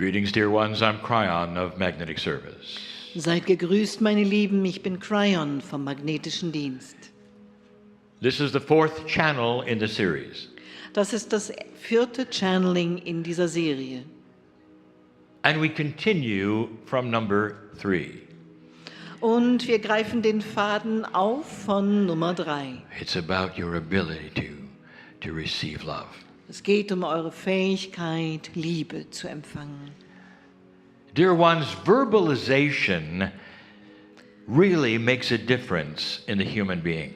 Greetings, dear ones. I'm KRYON of Magnetic Service. Seid gegrüßt, meine Lieben, ich bin KRYON vom Magnetischen Dienst. This is the fourth channel in the series. Das ist das 4. Channeling in dieser Serie. And we continue from number 3. Und wir greifen den Faden auf von Nummer 3. It's about your ability to receive love. Es geht um eure Fähigkeit, Liebe zu empfangen. Dear ones, verbalization really makes a difference in the human being.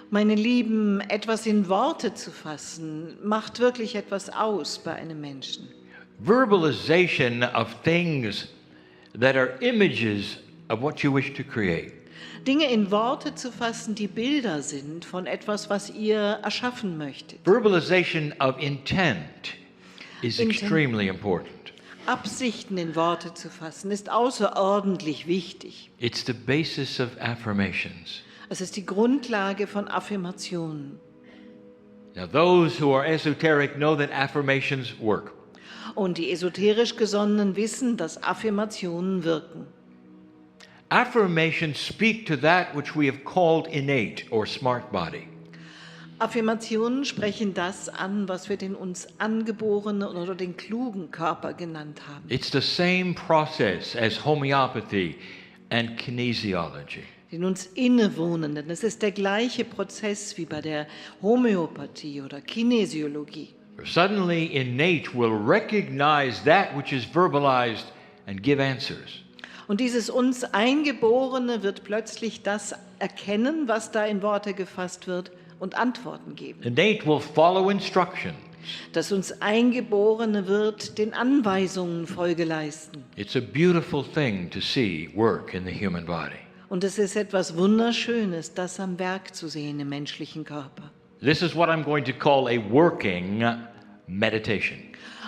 Meine Lieben, etwas in Worte zu fassen, macht wirklich etwas aus bei einem Menschen. Verbalization of things that are images of what you wish to create. Dinge in Worte zu fassen, die Bilder sind von etwas, was ihr erschaffen möchtet. Verbalization of intent is extremely important. Absichten in Worte zu fassen, ist außerordentlich wichtig. It's the basis of affirmations. Es ist die Grundlage von Affirmationen. Now, those who are esoteric know that affirmations work. Und die esoterisch Gesonnenen wissen, dass Affirmationen wirken. Affirmations speak to that which we have called innate or smart body. Affirmationen sprechen das an, was wir den uns angeborenen oder den klugen Körper genannt haben. It's the same process as homeopathy and kinesiology. Den uns innewohnenden. Es ist der gleiche Prozess wie bei der Homöopathie oder Kinesiologie. For suddenly innate will recognize that which is verbalized and give answers. Und dieses uns Eingeborene wird plötzlich das erkennen, was da in Worte gefasst wird, und Antworten geben. Innate will follow instructions. Das uns Eingeborene wird den Anweisungen Folge leisten. It's a beautiful thing to see work in the human body. Und es ist etwas Wunderschönes, das am Werk zu sehen im menschlichen Körper. This is what I'm going to call a working meditation.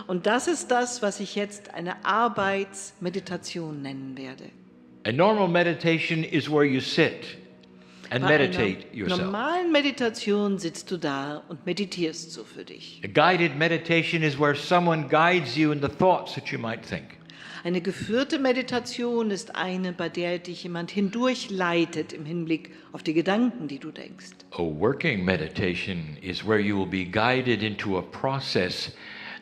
Und das ist das, was ich jetzt eine Arbeitsmeditation nennen werde. A normal meditation is where you sit and Bei meditate einer yourself. normalen Meditation sitzt du da und meditierst so für dich. A guided meditation is where someone guides you in the thoughts that you might think. Eine geführte Meditation ist eine, bei der dich jemand hindurchleitet im Hinblick auf die Gedanken, die du denkst. A working meditation is where you will be guided into a process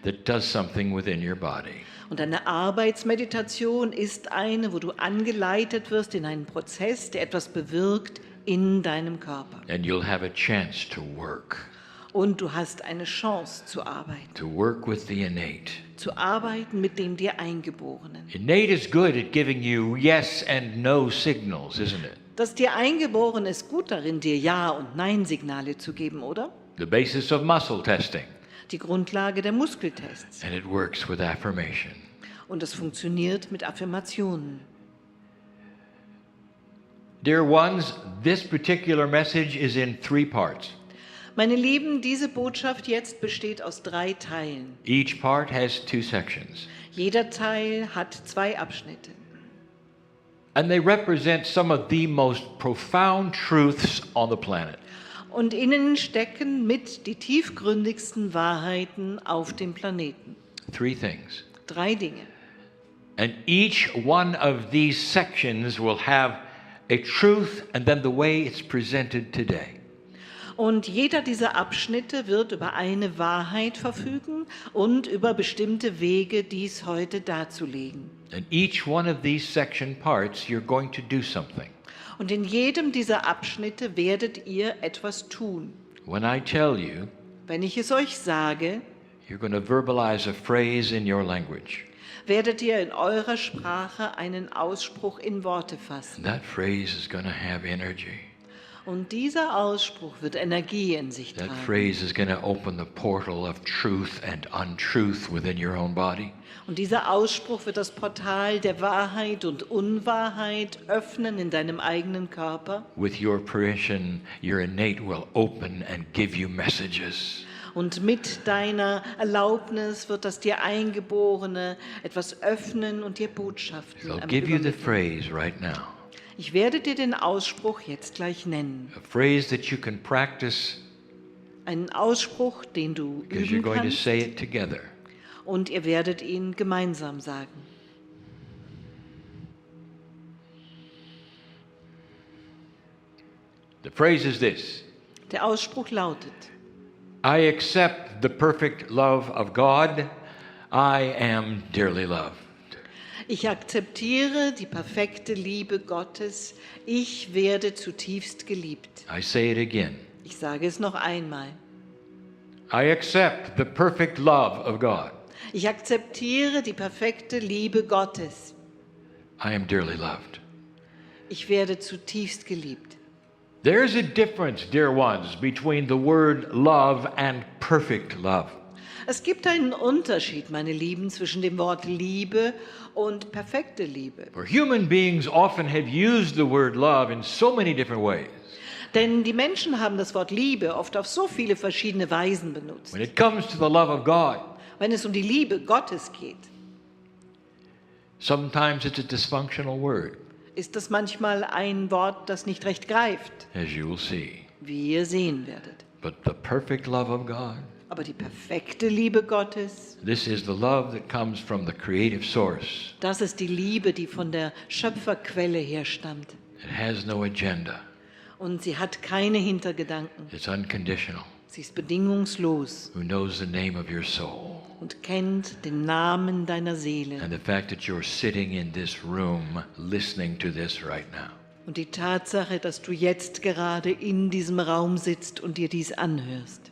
that does something within your body. Und eine Arbeitsmeditation ist eine, wo du angeleitet wirst in einen Prozess, der etwas bewirkt in deinem Körper. And you'll have a chance to work. Und du hast eine Chance zu arbeiten. To work with the innate. Zu arbeiten mit dem dir Eingeborenen. Innate is good at giving you yes and no signals, isn't it? Das dir Eingeborene ist gut darin, dir Ja- und Nein-Signale zu geben, oder? The basis of muscle testing. Die Grundlage der Muskeltests. And it works with affirmation. Und es funktioniert mit Affirmationen. Dear ones, this particular message is in 3 parts. Meine Lieben, diese Botschaft jetzt besteht aus 3 Teilen. Each part has 2 sections. Jeder Teil hat 2 Abschnitte. And they represent some of the most profound truths on the planet. Und innen stecken mit die tiefgründigsten Wahrheiten auf dem Planeten. 3 things. 3 Dinge. And each one of these sections will have a truth and then the way it's presented today. Und jeder dieser Abschnitte wird über eine Wahrheit verfügen und über bestimmte Wege, dies heute darzulegen. And each one of these section parts, you're going to do something. Und in jedem dieser Abschnitte werdet ihr etwas tun. When I tell you, Wenn ich es euch sage, you're going to verbalize a phrase in your language. werdet ihr in eurer Sprache einen Ausspruch in Worte fassen. And that phrase is going to have energy. Und dieser Ausspruch wird Energie in sich That tragen. phrase is going to open the portal of truth and untruth within your own body. Und dieser Ausspruch wird das Portal der Wahrheit und Unwahrheit öffnen in deinem eigenen Körper. With your permission, your innate will open and give you messages. Und mit deiner Erlaubnis wird das dir Eingeborene etwas öffnen und dir Botschaften I'll give you the übermitteln. phrase right now. Ich werde dir den Ausspruch jetzt gleich nennen. A phrase that you can practice Einen Ausspruch, den du because you're üben going to kannst. say it together. und ihr werdet ihn gemeinsam sagen. The phrase is this: Der Ausspruch lautet: I accept the perfect love of God. I am dearly loved. Ich akzeptiere die perfekte Liebe Gottes. Ich werde zutiefst geliebt. I say it again. Ich sage es noch einmal. I accept the perfect love of God. Ich akzeptiere die perfekte Liebe Gottes. I am dearly loved. Ich werde zutiefst geliebt. There's a difference, dear ones, between the word love and perfect love. Es gibt einen Unterschied, meine Lieben, zwischen dem Wort Liebe und perfekte Liebe. For human beings often have used the word love in so many different ways. Denn die Menschen haben das Wort Liebe oft auf so viele verschiedene Weisen benutzt. When it comes to the love of God, Wenn es um die Liebe Gottes geht, sometimes it's a dysfunctional word, ist das manchmal ein Wort, das nicht recht greift, as you will see. wie ihr sehen werdet. But the perfect love of God, Aber die perfekte Liebe Gottes, this is the love that comes from the creative source. das ist die Liebe, die von der Schöpferquelle herstammt. It has no agenda. Und sie hat keine Hintergedanken. It's unconditional. Sie ist bedingungslos Who knows the name of your soul? und kennt den Namen deiner Seele. And the fact that you're sitting in this room listening to this right now. Und die Tatsache, dass du jetzt gerade in diesem Raum sitzt und dir dies anhörst.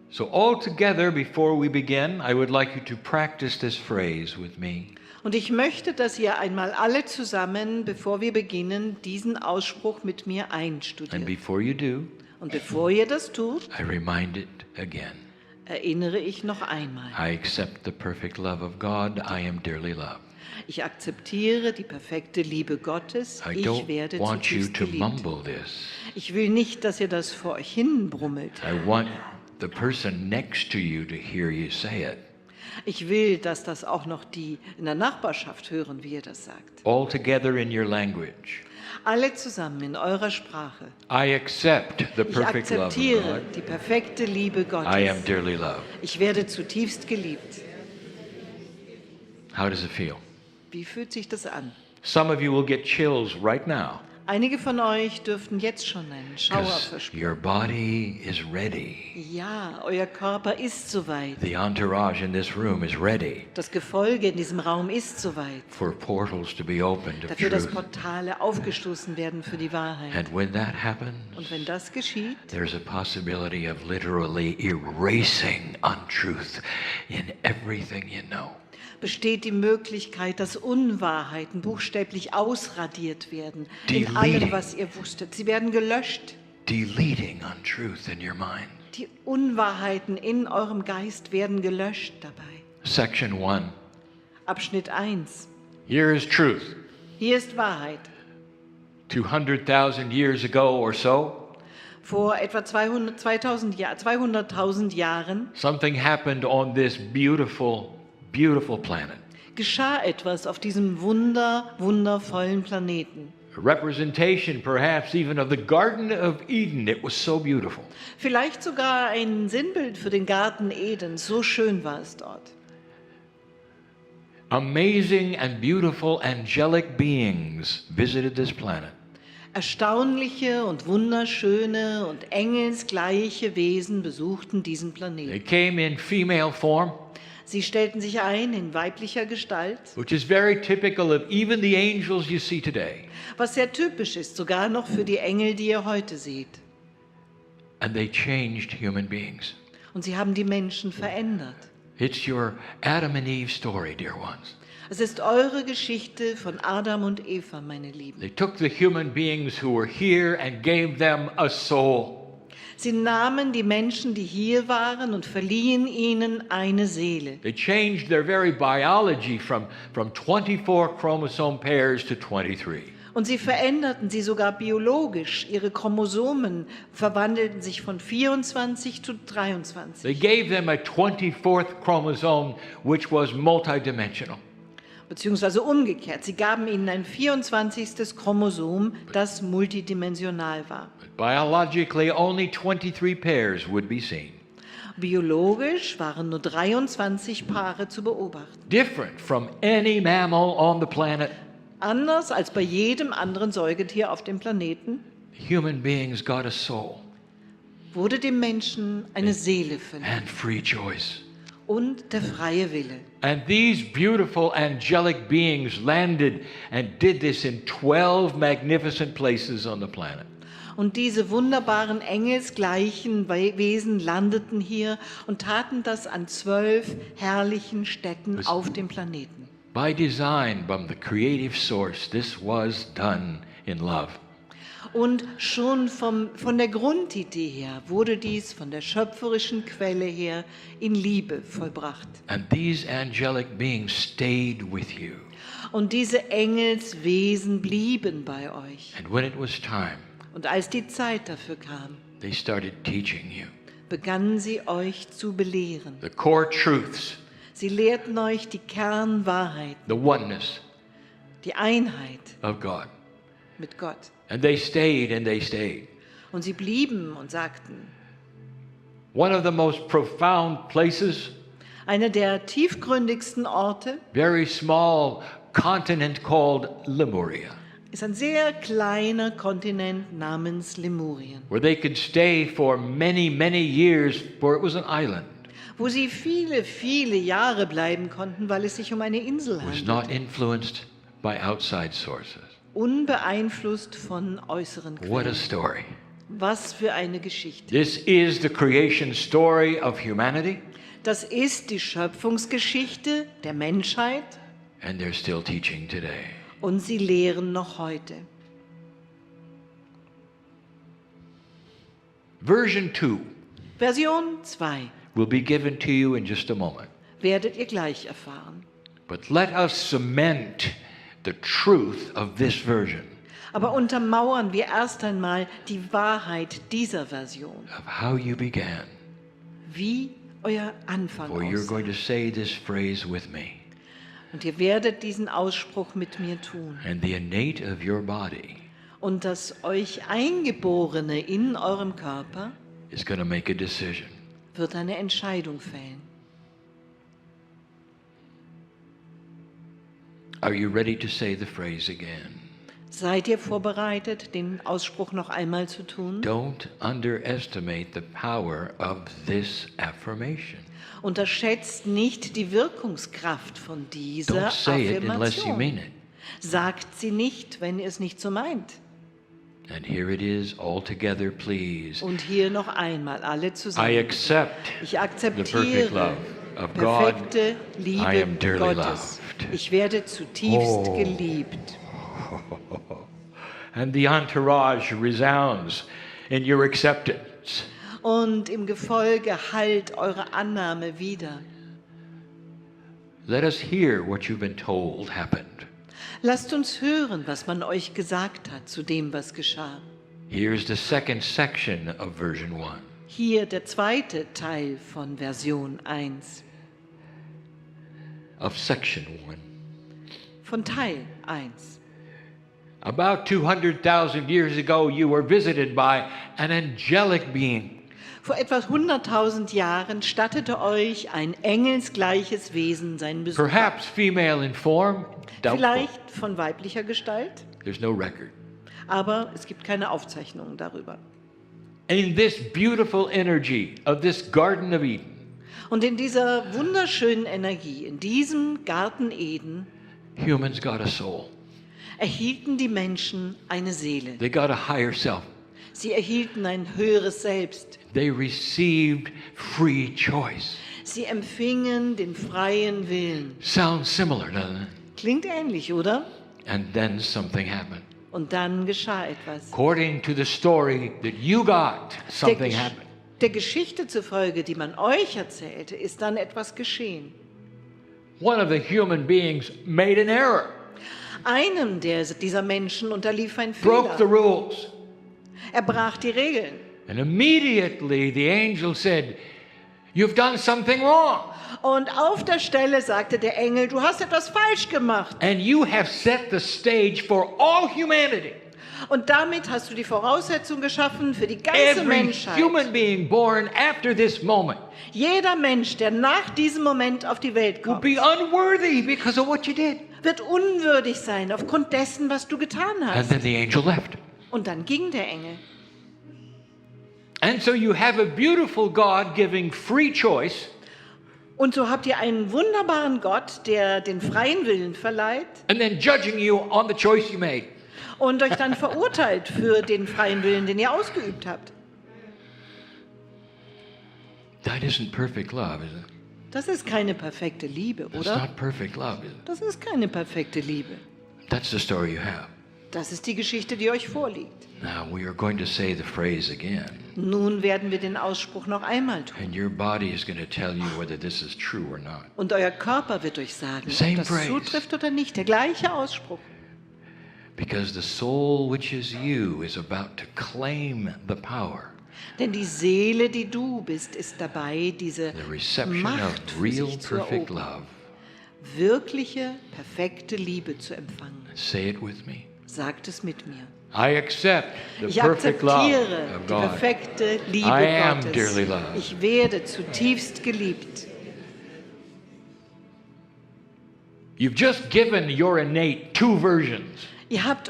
So all together, before we begin, I would like you to practice this phrase with me. Und ich möchte, dass ihr einmal alle zusammen, bevor wir beginnen, diesen Ausspruch mit mir And einstudiert. before you do, Und bevor ihr das tut, I remind it again. erinnere ich noch einmal. I accept the perfect love of God. I am dearly loved. Ich akzeptiere die perfekte Liebe Gottes. I Ich don't werde want you zutiefst to geliebt. mumble this. Ich will nicht, dass ihr das vor euch hin brummelt. I want the person next to you to hear you say it. Ich will, dass das auch noch die in der Nachbarschaft hören, wie ihr das sagt. All together in your language. Alle zusammen in eurer Sprache. I accept the Ich perfect love of akzeptiere God. die perfekte Liebe I am Gottes. dearly loved. Ich werde zutiefst geliebt. How does it feel? Wie fühlt sich das an? Some of you will get chills right now Einige von euch dürften jetzt schon einen Schauer because verspüren. your body is ready. Ja, euer Körper ist soweit. The entourage in this room is ready Das Gefolge in diesem Raum ist soweit. for portals to be opened of Dafür, dass truth. Portale aufgestoßen werden für die Wahrheit. And when that happens, Und wenn das geschieht, there's a possibility of literally erasing untruth in everything you know. besteht die Möglichkeit, dass Unwahrheiten buchstäblich ausradiert werden in Deleting. allem, was ihr wusstet. Sie werden gelöscht. Deleting untruth in your mind. Die Unwahrheiten in eurem Geist werden gelöscht dabei. Section 1. Abschnitt 1. Here is truth. Hier ist Wahrheit. 200,000 years ago or so, Vor etwa 200.000 Jahren something happened on this beautiful, beautiful planet. geschah etwas auf diesem wundervollen Planeten. A representation, perhaps, even of the Garden of Eden. It was so beautiful. Vielleicht sogar ein Sinnbild für den Garten Eden. So schön war es dort. Amazing and beautiful angelic beings visited this planet. Erstaunliche und wunderschöne und engelsgleiche Wesen besuchten diesen They Planeten. came in female form, Sie stellten sich ein in weiblicher Gestalt, which is very typical of even the angels you see today. was sehr typisch ist, sogar noch für die Engel, die ihr heute seht. And they changed human beings. Und sie haben die Menschen verändert. It's your Adam and Eve story, dear ones. Es ist eure Geschichte von Adam und Eva, meine Lieben. They took the human beings who were here and gave them a soul. Sie nahmen die Menschen, die hier waren, und verliehen ihnen eine Seele. They changed their very biology from 24 chromosome pairs to 23. Und sie veränderten sie sogar biologisch. Ihre Chromosomen verwandelten sich von 24 zu 23. They gave them a 24th chromosome, which was multidimensional. Beziehungsweise umgekehrt. Sie gaben ihnen ein 24. Chromosom, das multidimensional war. But biologically, only 23 pairs would be seen. Biologisch waren nur 23 Paare zu beobachten. different from any mammal on the planet. Anders als bei jedem anderen Säugetier auf dem Planeten Human beings got a soul wurde dem Menschen eine Seele verliehen and free choice. und der freie Wille. And these beautiful angelic beings landed and did this in 12 magnificent places on the planet. Und diese wunderbaren engelsgleichen Wesen landeten hier und taten das an 12 herrlichen Städten auf dem Planeten. By design, from the creative source, this was done in love. Und schon von der Grundidee her wurde dies von der schöpferischen Quelle her in Liebe vollbracht. And these angelic beings stayed with you. Und diese Engelswesen blieben bei euch. And when it was time, Und als die Zeit dafür kam, they started teaching you begannen sie euch zu belehren. the core truths, Sie lehrten euch die Kernwahrheit, the oneness die Einheit of God. mit Gott. And they stayed and they stayed. Und sie blieben und sagten, One of the most profound places, einer der tiefgründigsten Orte very small continent called Lemuria, ist ein sehr kleiner Kontinent namens Lemurien, where they could stay for many, many years, for it was an island. wo sie viele, viele Jahre bleiben konnten, weil es sich um eine Insel It was not handelt, influenced by outside sources. unbeeinflusst von äußeren What a Quellen. story. Was für eine Geschichte. This is the creation story of humanity, Das ist die Schöpfungsgeschichte der Menschheit and they're still teaching today. und sie lehren noch heute. Version 2 Version 2 will be given to you in just a moment. werdet ihr gleich erfahren. But let us cement the truth of this version, Aber untermauern wir erst einmal die Wahrheit dieser Version, of how you began. wie euer Anfang For you're aussah. going to say this phrase with me. Und ihr werdet diesen Ausspruch mit mir tun. And the innate of your body Und das euch Eingeborene in eurem Körper is going to make a decision. wird eine Entscheidung fällen. Are you ready to say the phrase again? Seid ihr vorbereitet, den Ausspruch noch einmal zu tun? Don't underestimate the power of this affirmation. Unterschätzt nicht die Wirkungskraft von dieser Don't say it unless you mean Affirmation. it. Sagt sie nicht, wenn ihr es nicht so meint. And here it is all together, please. Und hier noch einmal alle I zusammen. accept Ich the perfect akzeptiere love of God. perfekte I Liebe am dearly Gottes. loved. Ich werde zutiefst Oh. geliebt. And the entourage resounds in your acceptance. Und im Gefolge hallt eure Annahme wieder. Let us hear what you've been told happened. Lasst uns hören, was man euch gesagt hat zu dem, was geschah. Here's the second section of version 1. Hier der zweite Teil von Version 1, Of section 1. von Teil 1. About 200,000 years ago, you were visited by an angelic being. Vor etwa 100.000 Jahren stattete euch ein engelsgleiches Wesen seinen Besuch. Perhaps female in form, doubtful. Vielleicht von weiblicher Gestalt, There's no record. aber es gibt keine Aufzeichnungen darüber. In this beautiful energy of this Garden of Eden, Und in dieser wunderschönen Energie, in diesem Garten Eden, humans got a soul. erhielten die Menschen eine Seele. They got a higher self. Sie erhielten ein höheres Selbst. They received free choice. Sie empfingen den freien Willen. Sounds similar, doesn't it? Klingt ähnlich, oder? And then something happened. Und dann geschah etwas. According to the story that you got, something happened. Der Geschichte zufolge, die man euch erzählte, ist dann etwas geschehen. One of the human beings made an error, Einem dieser Menschen unterlief ein broke the Fehler. rules. Er brach die Regeln. And immediately the angel said, "You've done something wrong. Und auf der Stelle sagte der Engel, du hast etwas falsch gemacht. And you have set the stage for all humanity." Und damit hast du die Voraussetzung geschaffen für die ganze Every Menschheit. human being born after this moment Jeder Mensch, der nach diesem Moment auf die Welt will kommt, be unworthy because of what you did. wird unwürdig sein aufgrund dessen, was du getan And hast. then the angel left. Und dann ging der Engel. And so you have a beautiful God giving free choice. Und so habt ihr einen wunderbaren Gott, der den freien Willen verleiht And then judging you on the choice you made. und euch dann verurteilt für den freien Willen, den ihr ausgeübt habt. That isn't perfect love, is it? Das ist keine perfekte Liebe, That's oder? not perfect love, is it? Das ist keine perfekte Liebe. That's the story you have. Das ist die Geschichte, die euch vorliegt. Now we are going to say the phrase again. Nun werden wir den Ausspruch noch einmal tun. And your body is going to tell you whether this is true or not. Und euer Körper wird euch sagen, Same ob das phrase. zutrifft oder nicht. Der gleiche Ausspruch. Because the soul which is you is about to claim the power, Denn die Seele, die du bist, ist dabei, diese the reception Macht of für real sich zu perfect erobern. love. Wirkliche, perfekte Liebe zu empfangen. Say it with me. Sagt es mit mir. I accept the Ich perfect love akzeptiere of die God. perfekte Liebe I am Gottes. dearly loved. Ich werde zutiefst geliebt. You've just given your innate two versions. Ihr habt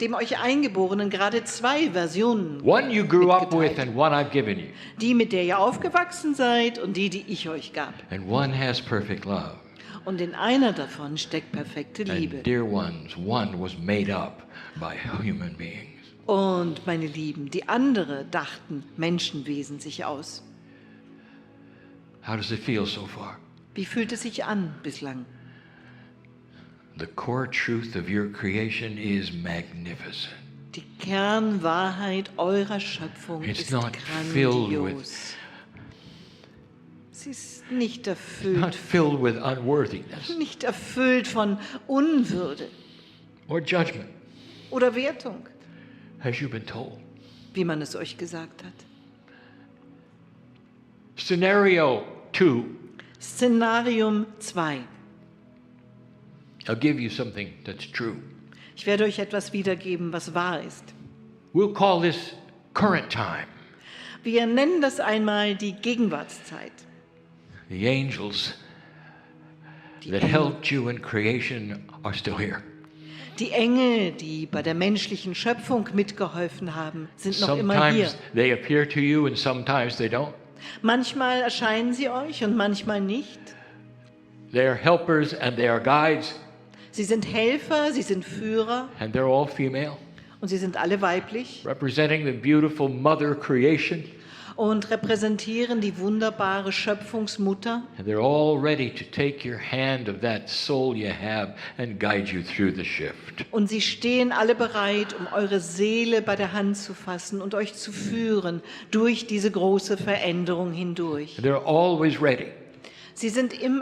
dem euch Eingeborenen gerade zwei Versionen One you grew up with mitgeteilt. and one I've given you. Die, mit der ihr aufgewachsen seid und die ich euch gab. And one has perfect love. Und in einer davon steckt perfekte Liebe. And dear ones, one was made up by human beings. Und meine Lieben, die andere dachten Menschenwesen sich aus. How does it feel so far? Wie fühlt es sich an bislang? The core truth of your creation is magnificent. Die Kernwahrheit eurer Schöpfung It's ist not filled grandios. Sie ist nicht Not erfüllt, filled with unworthiness nicht erfüllt von Unwürde or judgment, oder Wertung, as you've been told. wie man es euch gesagt hat. Scenario 2. Szenarium 2. I'll give you something that's true. Ich werde euch etwas wiedergeben, was wahr ist. We'll call this current time. Wir nennen das einmal die Gegenwartszeit. The angels Die that Engel, helped you in creation are still here. die Engel, die bei der menschlichen Schöpfung mitgeholfen haben, sind noch immer hier. Sometimes they appear to you and sometimes they don't. Manchmal erscheinen sie euch und manchmal nicht. They are helpers and they are guides Sie sind Helfer, sie sind Führer and they're all female, und sie sind alle weiblich representing the beautiful mother creation. und repräsentieren die wunderbare Schöpfungsmutter. And they're all ready to take your hand of that soul you have and guide you through the shift. Und sie stehen alle bereit, um eure Seele bei der Hand zu fassen und euch zu führen durch diese große Veränderung hindurch. And they're always ready Sie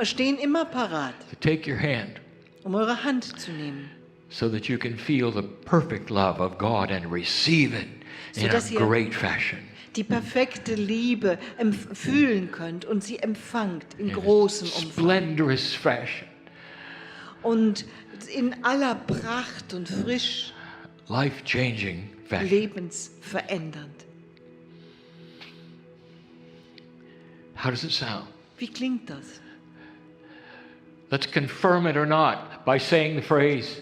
stehen immer parat, to take your hand um eure Hand zu nehmen, so that you can feel the perfect love of God and receive it in a Sodass ihr- great fashion. die perfekte Liebe fühlen könnt und sie empfangt in In a großem Umfang splendorous fashion. und in aller Pracht und frisch, Life-changing fashion. lebensverändernd. How does it sound? Wie klingt das? Let's confirm it or not by saying the phrase,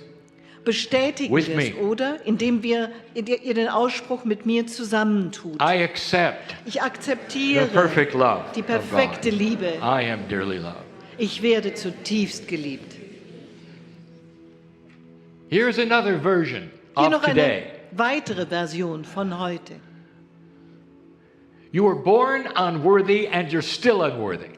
Bestätigen With wir es, me. oder? Indem ihr den Ausspruch mit mir zusammentut. I accept Ich the akzeptiere perfect love die of perfekte God. Liebe. I am dearly loved. Ich werde zutiefst geliebt. Here's another version Hier of noch eine today. weitere Version von heute. You were born unworthy and you're still unworthy.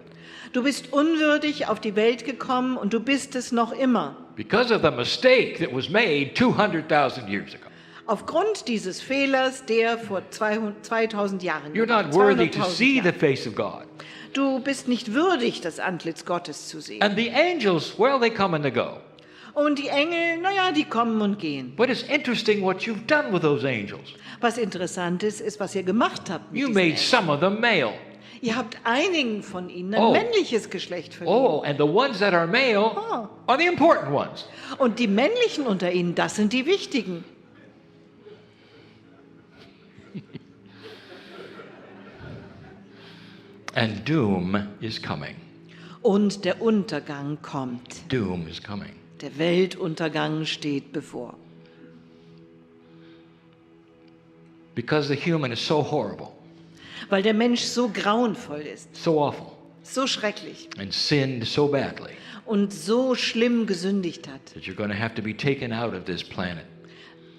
Du bist unwürdig auf die Welt gekommen und du bist es noch immer. Because of the mistake that was made 200,000 years ago. Aufgrund dieses Fehlers, der vor 2000 Jahren You're war, not worthy to 200.000 see the Jahren. face of God. Du bist nicht würdig, das Antlitz Gottes zu sehen. And the angels, well, they come and they go. Und die Engel, naja, die kommen und gehen. But it's interesting what you've done with those angels. Was interessant ist, was ihr gemacht habt mit You diesen made Engeln. some of them male. Ihr habt einigen von ihnen ein Oh. männliches Geschlecht verliehen. Oh, and the ones that are male Oh. are the important ones. Und die männlichen unter ihnen, das sind die wichtigen. And doom is coming. Und der Untergang kommt. Doom is coming. Der Weltuntergang steht bevor. Because the human is so horrible, Weil der Mensch so grauenvoll ist, so awful, so schrecklich and sinned so badly und so schlimm gesündigt hat, that you're going to have to be taken out of this planet.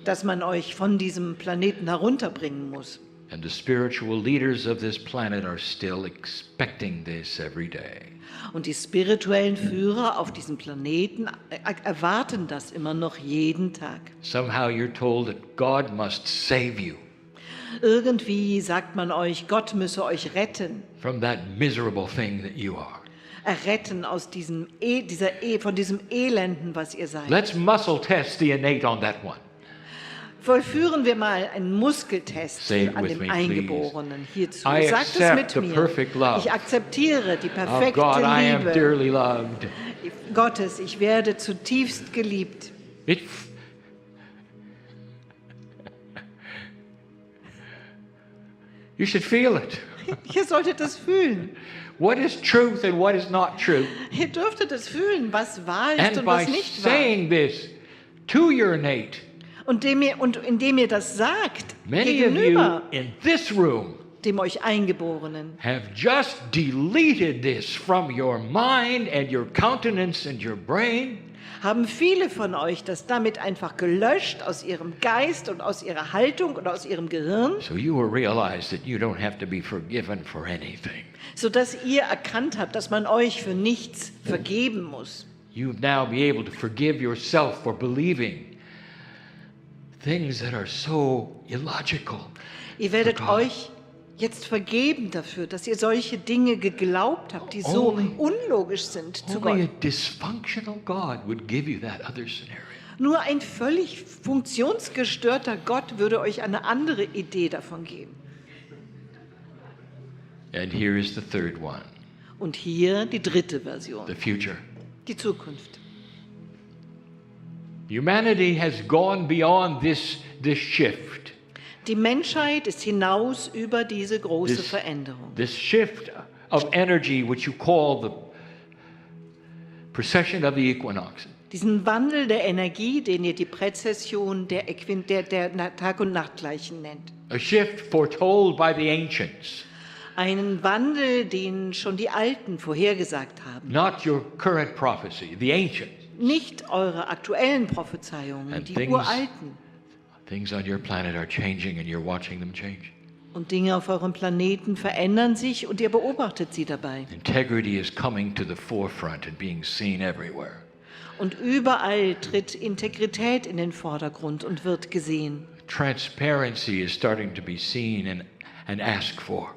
dass man euch von diesem Planeten herunterbringen muss. And the spiritual leaders of this planet are still expecting this every day. Und die spirituellen Führer auf diesem Planeten erwarten das immer noch jeden Tag. Somehow you're told that God must save you Irgendwie sagt man euch, Gott müsse euch retten, from that miserable thing that you are. erretten aus diesem von diesem Elenden, was ihr seid. Let's muscle test the innate on that one. Vollführen wir mal einen Muskeltest Say it an with dem me, please. Eingeborenen hierzu. I Sagt es accept mit the mir. perfect love. Ich akzeptiere die Oh perfekte God, I am Liebe dearly loved. Gottes. Ich werde zutiefst geliebt. It You should feel it. Ihr solltet es fühlen. What is truth and what is not true? Ihr dürftet es fühlen, was wahr ist And und by was nicht wahr. saying this to your innate, Und indem ihr das sagt, many of you gegenüber in this room dem euch Eingeborenen, have just deleted this from your mind and your countenance and your brain. haben viele von euch das damit einfach gelöscht aus ihrem Geist und aus ihrer Haltung und aus ihrem Gehirn, So you will realize that you don't have to be forgiven for anything. sodass ihr erkannt habt, dass man euch für nichts vergeben muss. You now be able to forgive yourself for believing things that are so illogical. Ihr werdet God. euch jetzt vergeben dafür, dass ihr solche Dinge geglaubt habt, die so Only- unlogisch sind zu Only a Gott. dysfunctional God would give you that other scenario. Nur ein völlig funktionsgestörter Gott würde euch eine andere Idee davon geben. And here is the third one, Und hier die dritte Version, the future. die Zukunft. Humanity has gone beyond this shift. Die Menschheit ist hinaus über diese große Veränderung. This shift of energy, which you call the precession of the equinox. Diesen Wandel der Energie, den ihr die Präzession der Tag- und Nachtgleichen nennt. A shift foretold by the ancients, Einen Wandel, den schon die Alten vorhergesagt haben. not your current prophecy, the ancients. Nicht eure aktuellen Prophezeiungen, And die things- uralten. Things on your planet are changing and you're watching them change. Und Dinge auf eurem Planeten verändern sich und ihr beobachtet sie dabei. Integrity is coming to the forefront and being seen everywhere. Und überall tritt Integrität in den Vordergrund und wird gesehen. Transparency is starting to be seen and asked for.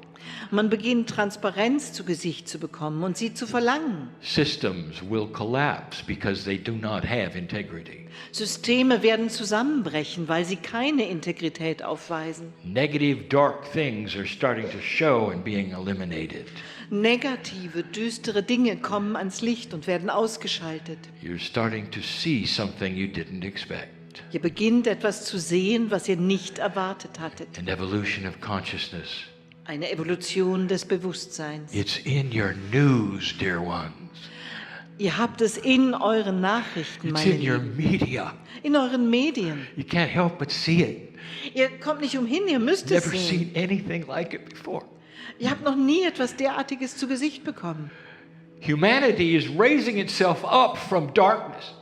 Man beginnt Transparenz zu Gesicht zu bekommen und sie zu verlangen. Systems will collapse because they do not have integrity. Systeme werden zusammenbrechen, weil sie keine Integrität aufweisen. Negative, dark things are starting to show and being eliminated. Negative, düstere Dinge kommen ans Licht und werden ausgeschaltet. You're starting to see something you didn't expect. Ihr beginnt etwas zu sehen, was ihr nicht erwartet hattet. An evolution of consciousness. Eine Evolution des Bewusstseins. It's in your news, dear ones. Ihr habt es in euren Nachrichten, It's meine in your Lieben, media. in euren Medien. You can't help but see it. Ihr kommt nicht umhin, ihr müsst es Never sehen. seen anything like it before. Ihr habt noch nie etwas derartiges zu Gesicht bekommen. Humanity is raising itself up from darkness.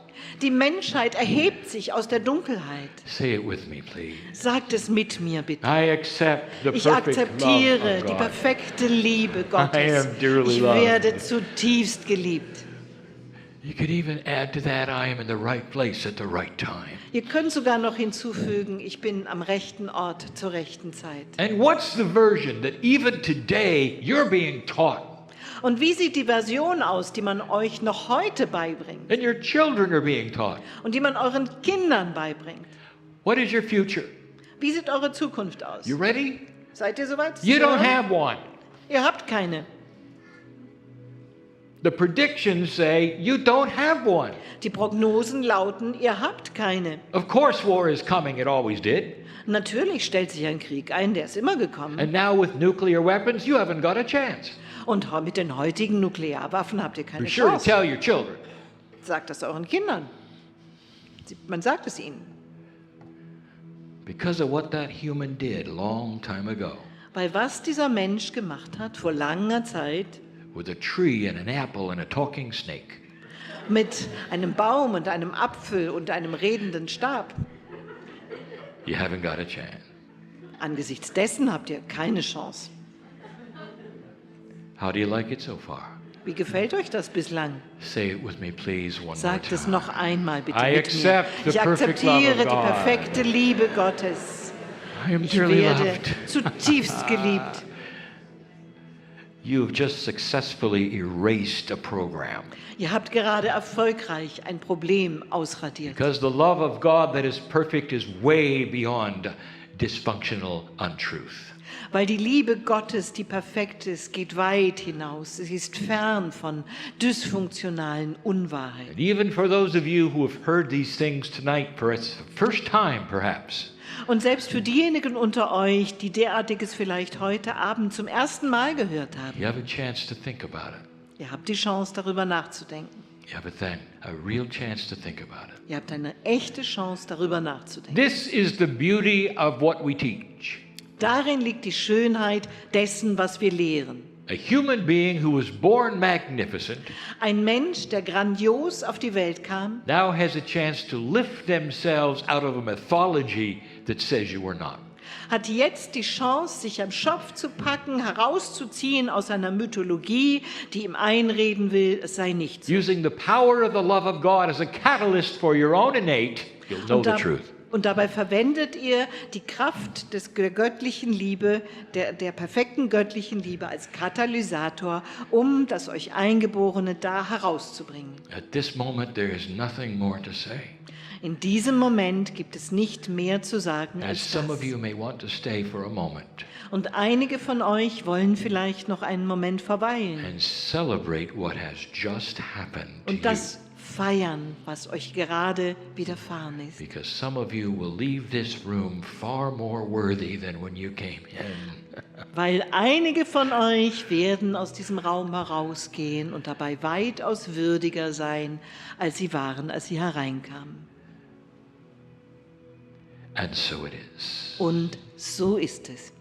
Die Menschheit erhebt sich aus der Dunkelheit. Say it with me, please. Sagt es mit mir bitte. I accept the Ich perfect akzeptiere love of die God. perfekte Liebe I Gottes. am dearly Ich loved. werde zutiefst geliebt. You could even add to that, I am in the right place at the right time. Ihr könnt sogar noch hinzufügen, ich bin am rechten Ort zur rechten Zeit. And what's the version that even today you're being taught Und wie sieht die Version aus, die man euch noch heute beibringt and your children are being taught? und die man euren Kindern beibringt? What is your future? Wie sieht eure Zukunft aus? You ready? Seid ihr soweit? You don't Ja? have one. Ihr habt keine. The predictions say you don't have one. Die Prognosen lauten, ihr habt keine. Of course, war is coming, it always did. Natürlich stellt sich ein Krieg ein, der ist immer gekommen. And now with nuclear weapons, you haven't got a chance. Und mit den heutigen Nuklearwaffen habt ihr keine Be sure to Chance. tell your children. Sagt das euren Kindern. Man sagt es ihnen. Because of what that human did a long time ago, Weil was dieser Mensch gemacht hat vor langer Zeit with a tree and an apple and a talking snake, mit einem Baum und einem Apfel und einem redenden Stab, you haven't got a chance. angesichts dessen habt ihr keine Chance. How do you like it so far? Wie gefällt euch das bislang? Say it with me, please, one more Sagt es time. noch einmal bitte I mit mir. accept the Ich perfect love akzeptiere of die God. perfekte Liebe Gottes. I am Ich dearly werde loved. zutiefst geliebt. You have just successfully erased a program. Ihr habt gerade erfolgreich ein Problem ausradiert. Because the love of God that is perfect is way beyond dysfunctional untruth. Weil die Liebe Gottes, die perfekt ist, geht weit hinaus. Sie ist fern von dysfunktionalen Unwahrheiten. And even for those of you who have heard these things tonight for the first time, perhaps, Und selbst für diejenigen unter euch, die derartiges vielleicht heute Abend zum ersten Mal gehört haben, you have a chance to think about it. ihr habt die Chance, darüber nachzudenken. You have a real chance to think about it. Ihr habt eine echte Chance, darüber nachzudenken. This is the beauty of what we teach. Darin liegt die Schönheit dessen, was wir lehren. A human being who was born magnificent Ein Mensch, der grandios auf die Welt kam, now has a chance to lift themselves out of a mythology that says you are not. hat jetzt die Chance, sich am Schopf zu packen, herauszuziehen aus einer Mythologie, die ihm einreden will, es sei nicht so. Using the power of the love of God as a catalyst for your own innate, you'll know the truth. Und dabei verwendet ihr die Kraft der göttlichen Liebe, der perfekten göttlichen Liebe als Katalysator, um das euch Eingeborene da herauszubringen. At this moment, there is nothing more to say. In diesem Moment gibt es nicht mehr zu sagen As als some of das. you may want to stay for a moment Und einige von euch wollen vielleicht noch einen Moment verweilen and celebrate what has just happened to und das feiern, was euch gerade widerfahren ist. you. Because some of you will leave this room far more worthy than when you came in. Weil einige von euch werden aus diesem Raum herausgehen und dabei weitaus würdiger sein, als sie waren, als sie hereinkamen. And so it is. Und so ist es.